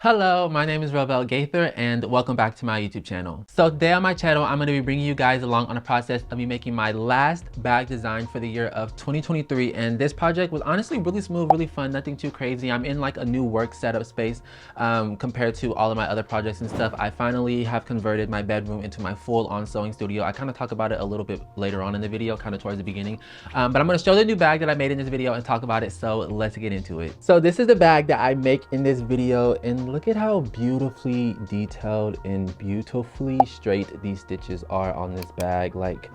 Hello, my name is Rovel Gaither and welcome back to my YouTube channel. So today on my channel, I'm going to be bringing you guys along on a process of me making my last bag design for the year of 2023. And this project was honestly really smooth, really fun, nothing too crazy. I'm in like a new work setup space compared to all of my other projects and stuff. I finally have converted my bedroom into my full-on sewing studio. I kind of talk about it a little bit later on in the video, kind of towards the beginning. But I'm going to show the new bag that I made in this video and talk about it. So let's get into it. So this is the bag that I make in this video, and look at how beautifully detailed and beautifully straight these stitches are on this bag. Like,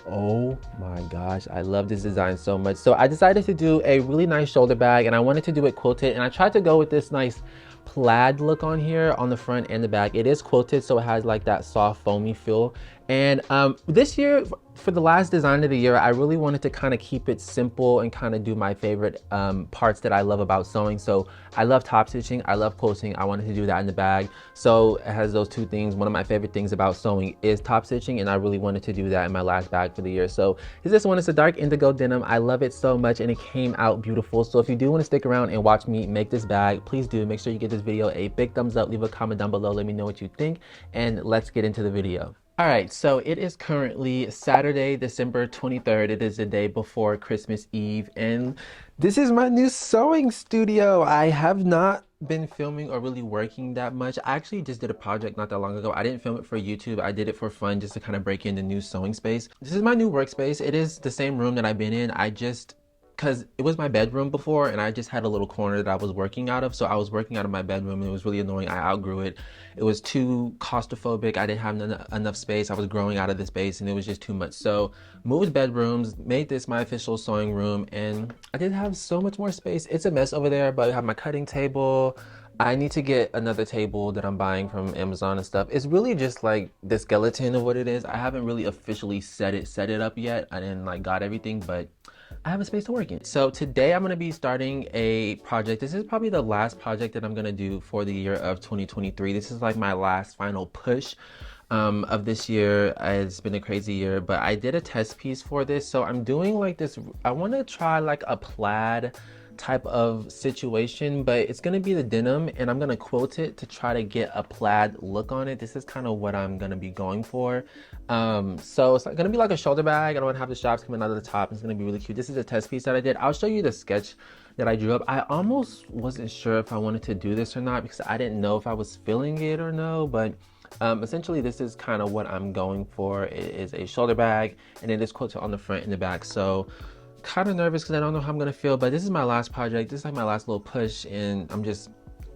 oh my gosh, I love this design so much. So I decided to do a really nice shoulder bag, and I wanted to do it quilted, and I tried to go with this nice plaid look on here on the front and the back. It is quilted, so it has like that soft foamy feel. And this year, for the last design of the year, I really wanted to kind of keep it simple and kind of do my favorite parts that I love about sewing. So I love top stitching, I love quilting. I wanted to do that in the bag. So it has those two things. One of my favorite things about sewing is top stitching, and I really wanted to do that in my last bag for the year. So this one is a dark indigo denim. I love it so much, and it came out beautiful. So if you do want to stick around and watch me make this bag, please do make sure you give this video a big thumbs up, leave a comment down below, let me know what you think, and let's get into the video. All right, so it is currently Saturday, December 23rd. It is the day before Christmas Eve, and this is my new sewing studio. I have not been filming or really working that much. I actually just did a project not that long ago. I didn't film it for YouTube. I did it for fun, just to kind of break in the new sewing space. This is my new workspace. It is the same room that I've been in. Because it was my bedroom before, and I just had a little corner that I was working out of. So I was working out of my bedroom, and it was really annoying. I outgrew it. It was too claustrophobic. I didn't have enough space. I was growing out of the space, and it was just too much. So moved bedrooms, made this my official sewing room, and I did have so much more space. It's a mess over there, but I have my cutting table. I need to get another table that I'm buying from Amazon and stuff. It's really just like the skeleton of what it is. I haven't really officially set it up yet. I didn't like got everything, but I have a space to work in. So today I'm going to be starting a project. This is probably the last project that I'm going to do for the year of 2023. This is like my last final push of this year. It's been a crazy year, but I did a test piece for this. So I'm doing like this. I want to try like a plaid type of situation, but it's going to be the denim, and I'm going to quilt it to try to get a plaid look on it. This is kind of what I'm going to be going for. So it's going to be like a shoulder bag. I don't want to have the straps coming out of the top. It's going to be really cute. This is a test piece that I did. I'll show you the sketch that I drew up. I almost wasn't sure if I wanted to do this or not, because I didn't know if I was feeling it or no, but essentially this is kind of what I'm going for. It is a shoulder bag, and it is quilted on the front and the back. So kind of nervous because I don't know how I'm gonna feel, but this is my last project. This is like my last little push, and I'm just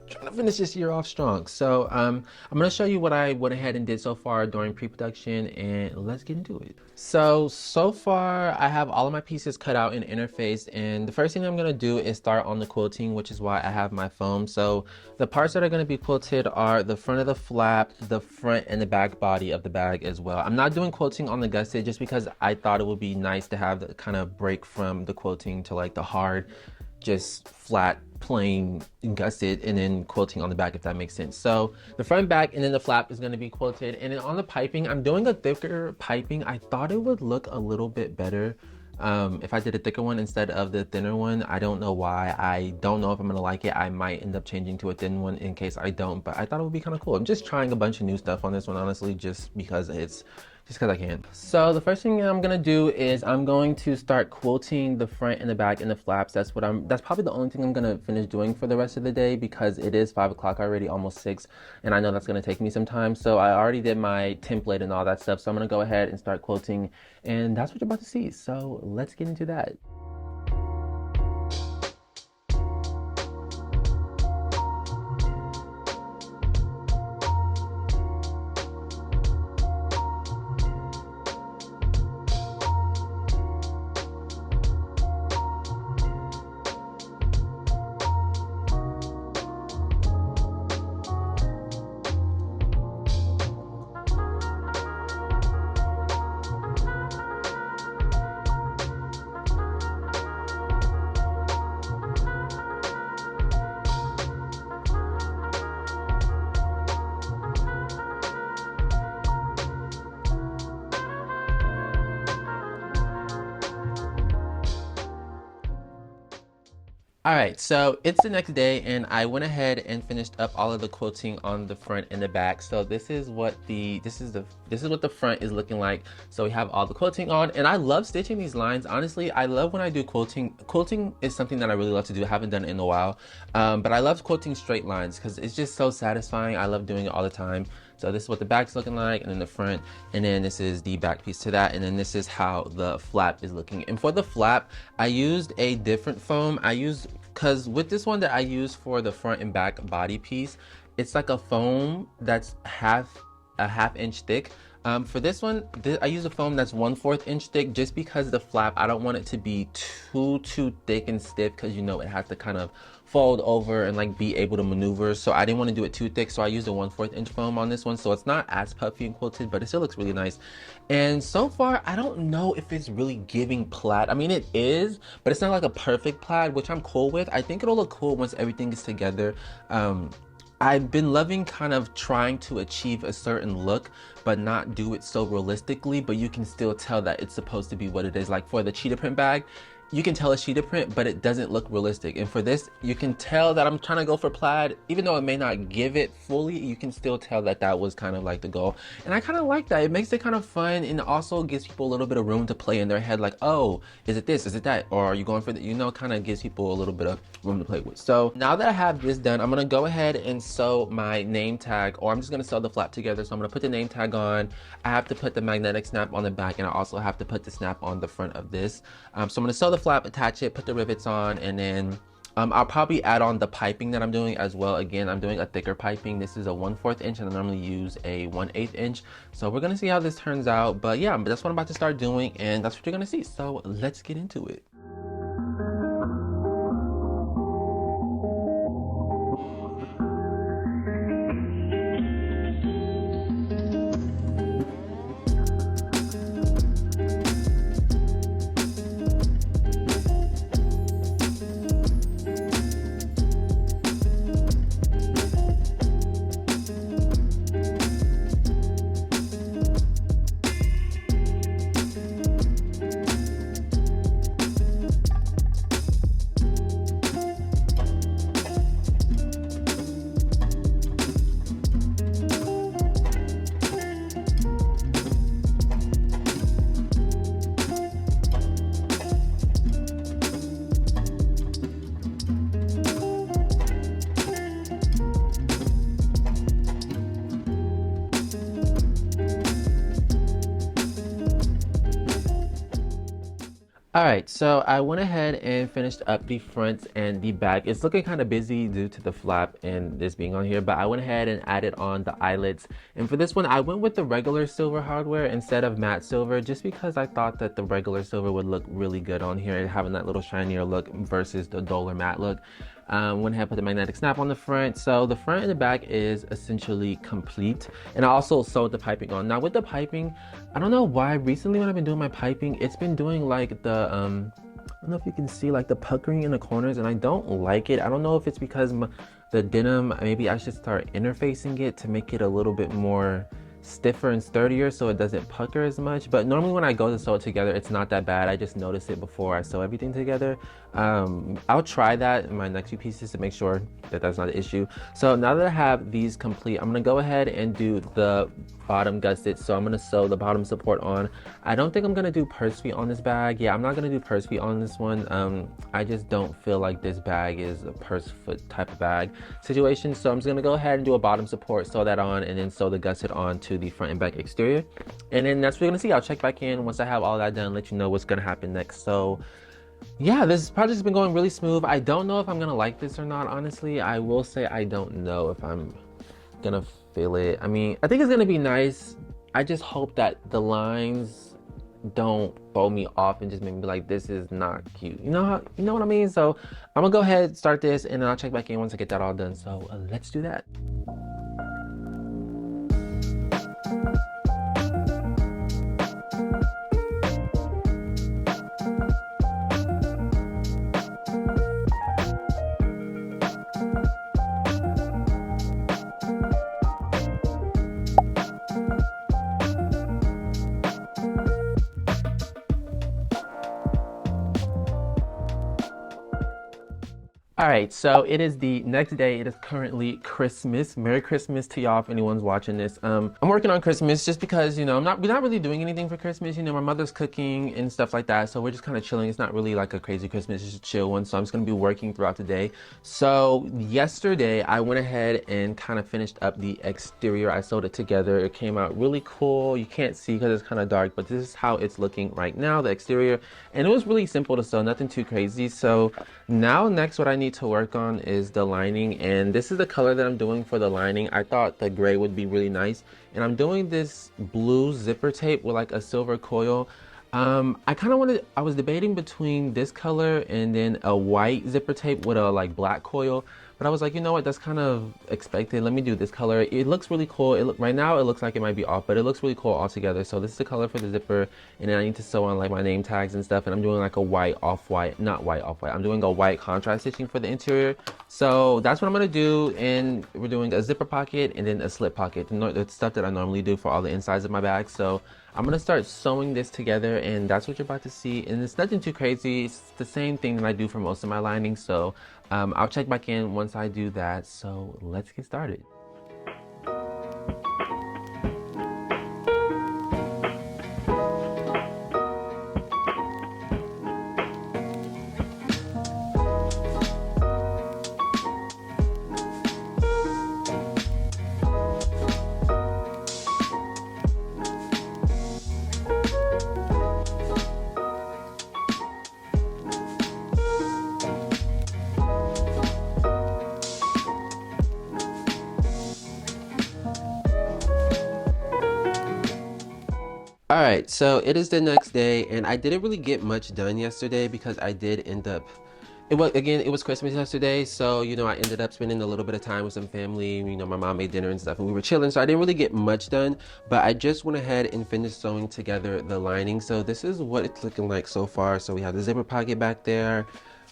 trying to finish this year off strong. So I'm gonna show you what I went ahead and did so far during pre-production, and let's get into it. So far I have all of my pieces cut out and interfaced, and the first thing I'm gonna do is start on the quilting, which is why I have my foam. So the parts that are gonna be quilted are the front of the flap, the front and the back body of the bag as well. I'm not doing quilting on the gusset just because I thought it would be nice to have the kind of break from the quilting to like the hard, just flat plain gusset, and then quilting on the back, if that makes sense. So the front, back, and then the flap is going to be quilted. And then on the piping, I'm doing a thicker piping. I thought it would look a little bit better if I did a thicker one instead of the thinner one. I don't know why. I don't know if I'm gonna like it. I might end up changing to a thin one in case I don't, but I thought it would be kind of cool. I'm just trying a bunch of new stuff on this one, honestly, just because I can. So the first thing I'm gonna do is I'm going to start quilting the front and the back and the flaps. That's probably the only thing I'm gonna finish doing for the rest of the day, because it is 5 o'clock already, almost 6, and I know that's gonna take me some time. So I already did my template and all that stuff. So I'm gonna go ahead and start quilting, and that's what you're about to see. So let's get into that. All right, so it's the next day and I went ahead and finished up all of the quilting on the front and the back. So this is what the front is looking like. So we have all the quilting on, and I love stitching these lines. Honestly, I love when I do quilting. Quilting is something that I really love to do. I haven't done it in a while, but I love quilting straight lines because it's just so satisfying. I love doing it all the time. So this is what the back's looking like, and then the front, and then this is the back piece to that, and then this is how the flap is looking. And for the flap, I used a different foam. Because with this one that I used for the front and back body piece, it's like a foam that's a half inch thick. For this one, I use a foam that's 1/4 inch thick just because the flap, I don't want it to be too thick and stiff, because you know it has to kind of fold over and like be able to maneuver. So I didn't want to do it too thick, so I used a 1/4 inch foam on this one. So it's not as puffy and quilted, but it still looks really nice. And so far, I don't know if it's really giving plaid. I mean, it is, but it's not like a perfect plaid, which I'm cool with. I think it'll look cool once everything is together. I've been loving kind of trying to achieve a certain look, but not do it so realistically, but you can still tell that it's supposed to be what it is. Like for the cheetah print bag, you can tell it's cheetah print, but it doesn't look realistic. And for this, you can tell that I'm trying to go for plaid. Even though it may not give it fully, you can still tell that that was kind of like the goal. And I kind of like that. It makes it kind of fun, and also gives people a little bit of room to play in their head, like, oh, is it this, is it that, or are you going for the, you know, kind of gives people a little bit of room to play with. So now that I have this done, I'm gonna go ahead and sew my name tag, or I'm just gonna sew the flap together. So I'm gonna put the name tag on. I have to put the magnetic snap on the back, and I also have to put the snap on the front of this. So I'm gonna sew the flap, attach it, put the rivets on, and then I'll probably add on the piping that I'm doing as well. Again, I'm doing a thicker piping. This is a 1/4 inch, and I normally use a 1/8 inch. So we're gonna see how this turns out. But yeah, that's what I'm about to start doing, and that's what you're gonna see. So let's get into it. All right, so I went ahead and finished up the front and the back. It's looking kind of busy due to the flap and this being on here, but I went ahead and added on the eyelets. And for this one, I went with the regular silver hardware instead of matte silver, just because I thought that the regular silver would look really good on here, having that little shinier look versus the duller matte look. Went ahead and put the magnetic snap on the front. So the front and the back is essentially complete. And I also sewed the piping on. Now with the piping, I don't know why recently when I've been doing my piping, it's been doing like the, I don't know if you can see like the puckering in the corners, and I don't like it. I don't know if it's because the denim, maybe I should start interfacing it to make it a little bit more stiffer and sturdier so it doesn't pucker as much. But normally when I go to sew it together, it's not that bad. I just notice it before I sew everything together. I'll try that in my next few pieces to make sure that that's not an issue. So now that I have these complete, I'm gonna go ahead and do the bottom gusset. So I'm gonna sew the bottom support on. I don't think I'm gonna do purse feet on this bag. Yeah, I'm not gonna do purse feet on this one. I just don't feel like this bag is a purse foot type of bag situation. So I'm just gonna go ahead and do a bottom support, sew that on, and then sew the gusset on to the front and back exterior. And then that's what we're gonna see. I'll check back in once I have all that done, let you know what's gonna happen next. So yeah, this project's been going really smooth. I don't know if I'm gonna like this or not, honestly. I will say I don't know if I'm gonna feel it. I mean, I think it's gonna be nice. I just hope that the lines don't throw me off and just make me be like, this is not cute. You know what I mean? So I'm gonna go ahead, start this, and then I'll check back in once I get that all done. So let's do that. All right, so it is the next day. It is currently Christmas. Merry Christmas to y'all if anyone's watching this. I'm working on Christmas just because, you know, we're not really doing anything for Christmas. You know, my mother's cooking and stuff like that. So we're just kind of chilling. It's not really like a crazy Christmas, it's just a chill one. So I'm just gonna be working throughout the day. So yesterday I went ahead and kind of finished up the exterior. I sewed it together. It came out really cool. You can't see because it's kind of dark, but this is how it's looking right now, the exterior. And it was really simple to sew, nothing too crazy. So now next what I need to work on is the lining, and this is the color that I'm doing for the lining. I thought the gray would be really nice, and I'm doing this blue zipper tape with like a silver coil. I was debating between this color and then a white zipper tape with a like black coil, but I was like, you know what, that's kind of expected. Let me do this color. It looks really cool. Right now it looks like it might be off, but it looks really cool all together. So this is the color for the zipper, and then I need to sew on like my name tags and stuff, and I'm doing like a white off-white, not white off-white, I'm doing a white contrast stitching for the interior. So that's what I'm gonna do, and we're doing a zipper pocket and then a slip pocket, the stuff that I normally do for all the insides of my bag. So I'm gonna start sewing this together, and that's what you're about to see. And it's nothing too crazy. It's the same thing that I do for most of my linings. So I'll check back in once I do that. So let's get started. All right, so it is the next day, and I didn't really get much done yesterday because I did end up, it was Christmas yesterday, so you know, I ended up spending a little bit of time with some family. You know, my mom made dinner and stuff, and we were chilling, so I didn't really get much done, but I just went ahead and finished sewing together the lining. So this is what it's looking like so far. So we have the zipper pocket back there,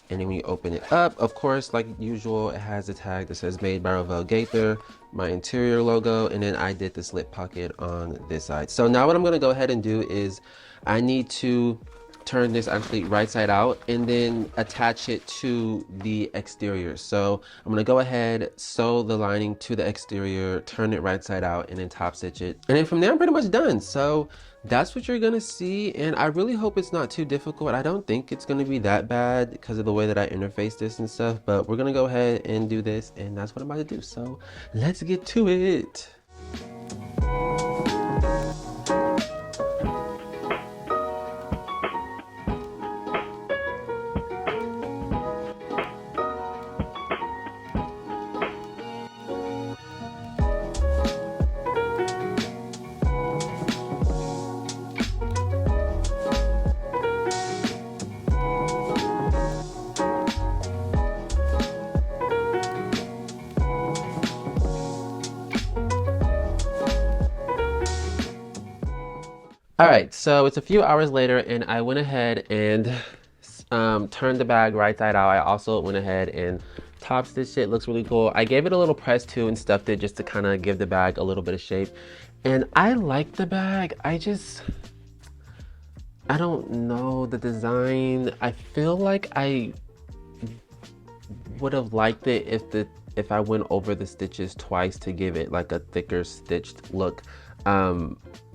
and then when you open it up, of course, like usual, it has a tag that says made by Ravel Gaither, my interior logo, and then I did the slip pocket on this side. So now what I'm gonna go ahead and do is I need to turn this actually right side out and then attach it to the exterior. So I'm gonna go ahead, sew the lining to the exterior, turn it right side out, and then top stitch it. And then from there, I'm pretty much done. So that's what you're gonna see, and I really hope it's not too difficult. I don't think it's gonna be that bad because of the way that I interface this and stuff, but we're gonna go ahead and do this, and that's what I'm about to do. So let's get to it. All right, so it's a few hours later, and I went ahead and turned the bag right side out. I also went ahead and top stitched it. Looks really cool. I gave it a little press too and stuffed it just to kind of give the bag a little bit of shape. And I like the bag. I don't know the design. I feel like I would have liked it if I went over the stitches twice to give it like a thicker stitched look.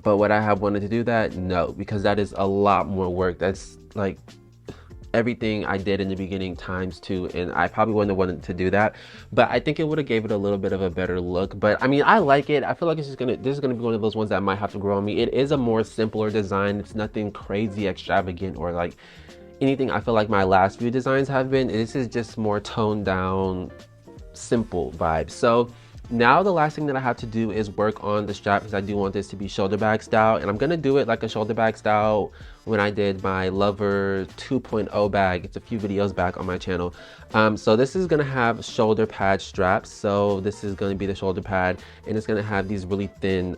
But would I have wanted to do that? No, because that is a lot more work. That's like everything I did in the beginning ×2, and I probably wouldn't have wanted to do that. But I think it would have gave it a little bit of a better look. But I mean, I like it. I feel like this is gonna be one of those ones that might have to grow on me. It is a more simpler design. It's nothing crazy extravagant or like anything I feel like my last few designs have been. This is just more toned down, simple vibes. So now the last thing that I have to do is work on the strap, because I do want this to be shoulder bag style, and I'm gonna do it like a shoulder bag style when I did my Lover 2.0 bag. It's a few videos back on my channel. So this is gonna have shoulder pad straps. So this is gonna be the shoulder pad, and it's gonna have these really thin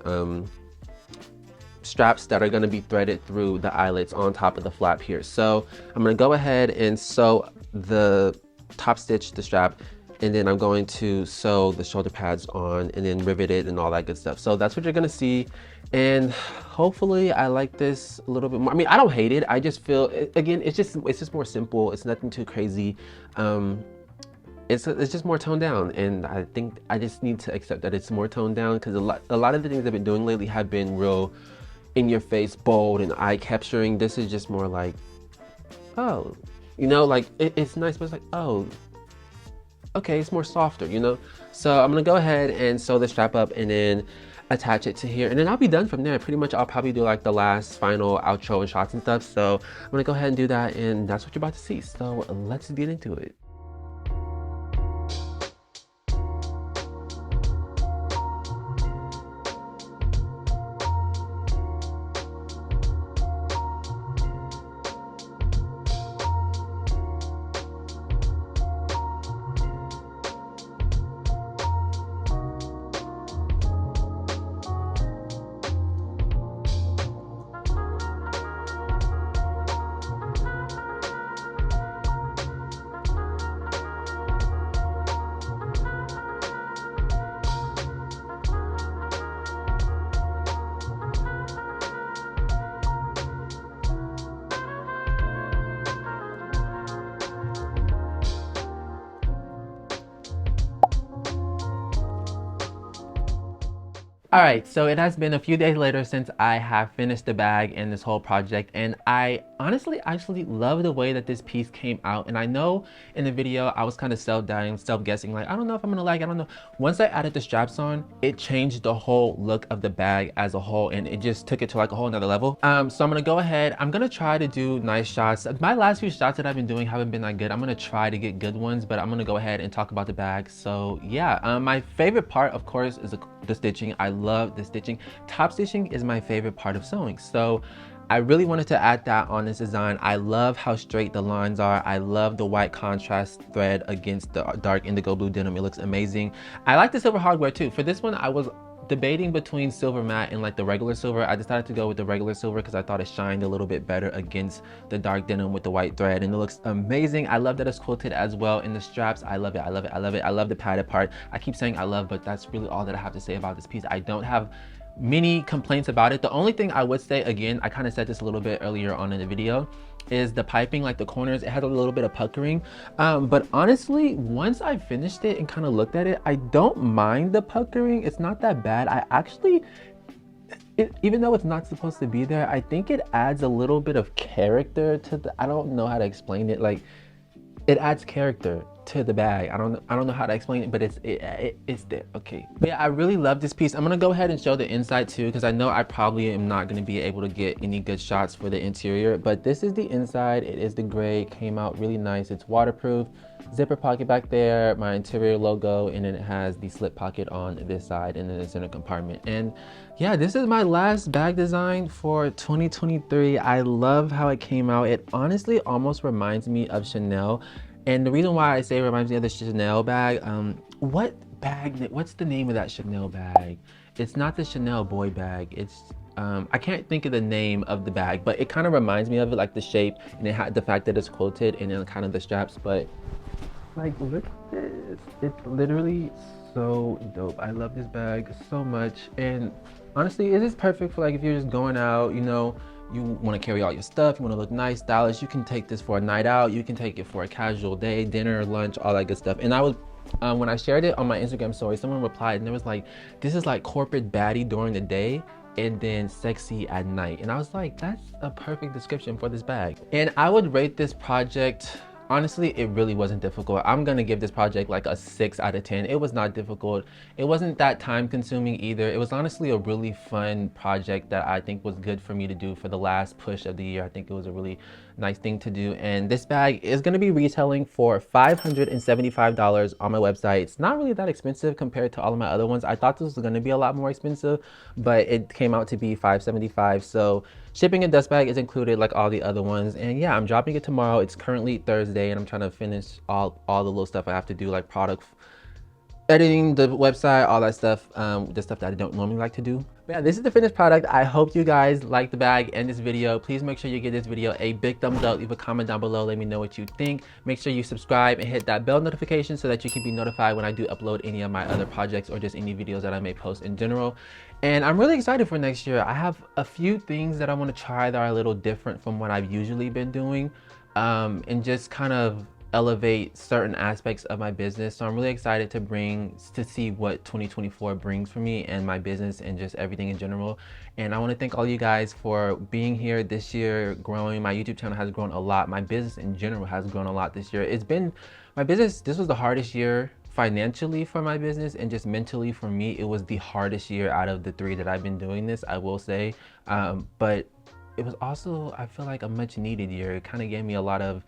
straps that are going to be threaded through the eyelets on top of the flap here. So I'm going to go ahead and sew the top stitch the strap, and then I'm going to sew the shoulder pads on and then rivet it and all that good stuff. So that's what you're going to see, and hopefully I like this a little bit more. I mean, I don't hate it. I just feel, again, it's just more simple. It's nothing too crazy. it's just more toned down, and I think I just need to accept that it's more toned down, because a lot of the things I've been doing lately have been real in your face, bold and eye capturing. This is just more like, oh, you know, like it's nice, but it's like, oh, okay, it's more softer, you know? So I'm gonna go ahead and sew the strap up and then attach it to here, and then I'll be done from there. Pretty much I'll probably do like the last final outro and shots and stuff. So I'm gonna go ahead and do that, and that's what you're about to see. So let's get into it. All right, so it has been a few days later since I have finished the bag and this whole project, and I honestly actually love the way that this piece came out. And I know in the video I was kind of self-doubting, self-guessing, like I don't know if I'm gonna like it, I don't know. Once I added the straps on, it changed the whole look of the bag as a whole, and it just took it to like a whole nother level. So I'm gonna go ahead, I'm gonna try to do nice shots. My last few shots that I've been doing haven't been that good. I'm gonna try to get good ones, but I'm gonna go ahead and talk about the bag. So yeah, my favorite part, of course, is the stitching. I love the stitching. Top stitching is my favorite part of sewing, so I really wanted to add that on this design. I love how straight the lines are. I love the white contrast thread against the dark indigo blue denim. It looks amazing. I like the silver hardware too. For this one, I was debating between silver matte and like the regular silver. I decided to go with the regular silver because I thought it shined a little bit better against the dark denim with the white thread, and it looks amazing. I love that it's quilted as well in the straps. I love it, I love it, I love it. I love the padded part. I keep saying I love, but that's really all that I have to say about this piece. I don't have many complaints about it. The only thing I would say, again, I kind of said this a little bit earlier on in the video, is the piping, like the corners, it has a little bit of puckering, but honestly, once I finished it and kind of looked at it, I don't mind the puckering. It's not that bad. I actually, even though it's not supposed to be there, I think it adds a little bit of character to the, I don't know how to explain it, like it adds character to the bag. I don't know how to explain it, but it's there. Okay, but yeah, I really love this piece. I'm gonna go ahead and show the inside too, because I know I probably am not gonna be able to get any good shots for the interior, but this is the inside. It is the gray. Came out really nice. It's waterproof. Zipper pocket back there, my interior logo, and then it has the slip pocket on this side and then the center compartment. And yeah, this is my last bag design for 2023. I love how it came out. It honestly almost reminds me of Chanel. And the reason why I say it reminds me of the Chanel bag, what's the name of that Chanel bag? It's not the Chanel boy bag. It's, I can't think of the name of the bag, but it kind of reminds me of it, like the shape, and it had the fact that it's quilted and then kind of the straps. But like, look at this. It's literally so dope. I love this bag so much. And honestly, it is perfect for like if you're just going out, you know, you want to carry all your stuff, you want to look nice, stylish, you can take this for a night out, you can take it for a casual day, dinner, lunch, all that good stuff. And I was, when I shared it on my Instagram story, someone replied and it was like, this is like corporate baddie during the day and then sexy at night. And I was like, that's a perfect description for this bag. And I would rate this project, honestly, it really wasn't difficult. I'm gonna give this project like a 6 out of 10. It was not difficult. It wasn't that time consuming either. It was honestly a really fun project that I think was good for me to do for the last push of the year. I think it was a really nice thing to do. And this bag is gonna be retailing for $575 on my website. It's not really that expensive compared to all of my other ones. I thought this was gonna be a lot more expensive, but it came out to be $575. So shipping and dust bag is included like all the other ones. And yeah, I'm dropping it tomorrow. It's currently Thursday and I'm trying to finish all the little stuff I have to do, like product editing, the website, all that stuff, the stuff that I don't normally like to do. But yeah, this is the finished product. I hope you guys like the bag and this video. Please make sure you give this video a big thumbs up. Leave a comment down below. Let me know what you think. Make sure you subscribe and hit that bell notification so that you can be notified when I do upload any of my other projects or just any videos that I may post in general. And I'm really excited for next year. I have a few things that I want to try that are a little different from what I've usually been doing, and just kind of elevate certain aspects of my business. So I'm really excited to see what 2024 brings for me and my business and just everything in general. And I want to thank all you guys for being here this year, growing. My YouTube channel has grown a lot. My business in general has grown a lot this year. It's been my business. This was the hardest year financially for my business, and just mentally for me, it was the hardest year out of the 3 that I've been doing this, I will say. But it was also, I feel like, a much needed year. It kind of gave me a lot of,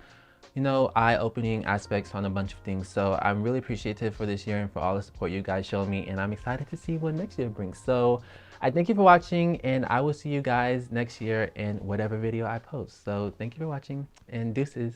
you know, eye-opening aspects on a bunch of things. So I'm really appreciative for this year and for all the support you guys show me, and I'm excited to see what next year brings. So I thank you for watching, and I will see you guys next year in whatever video I post. So thank you for watching, and deuces.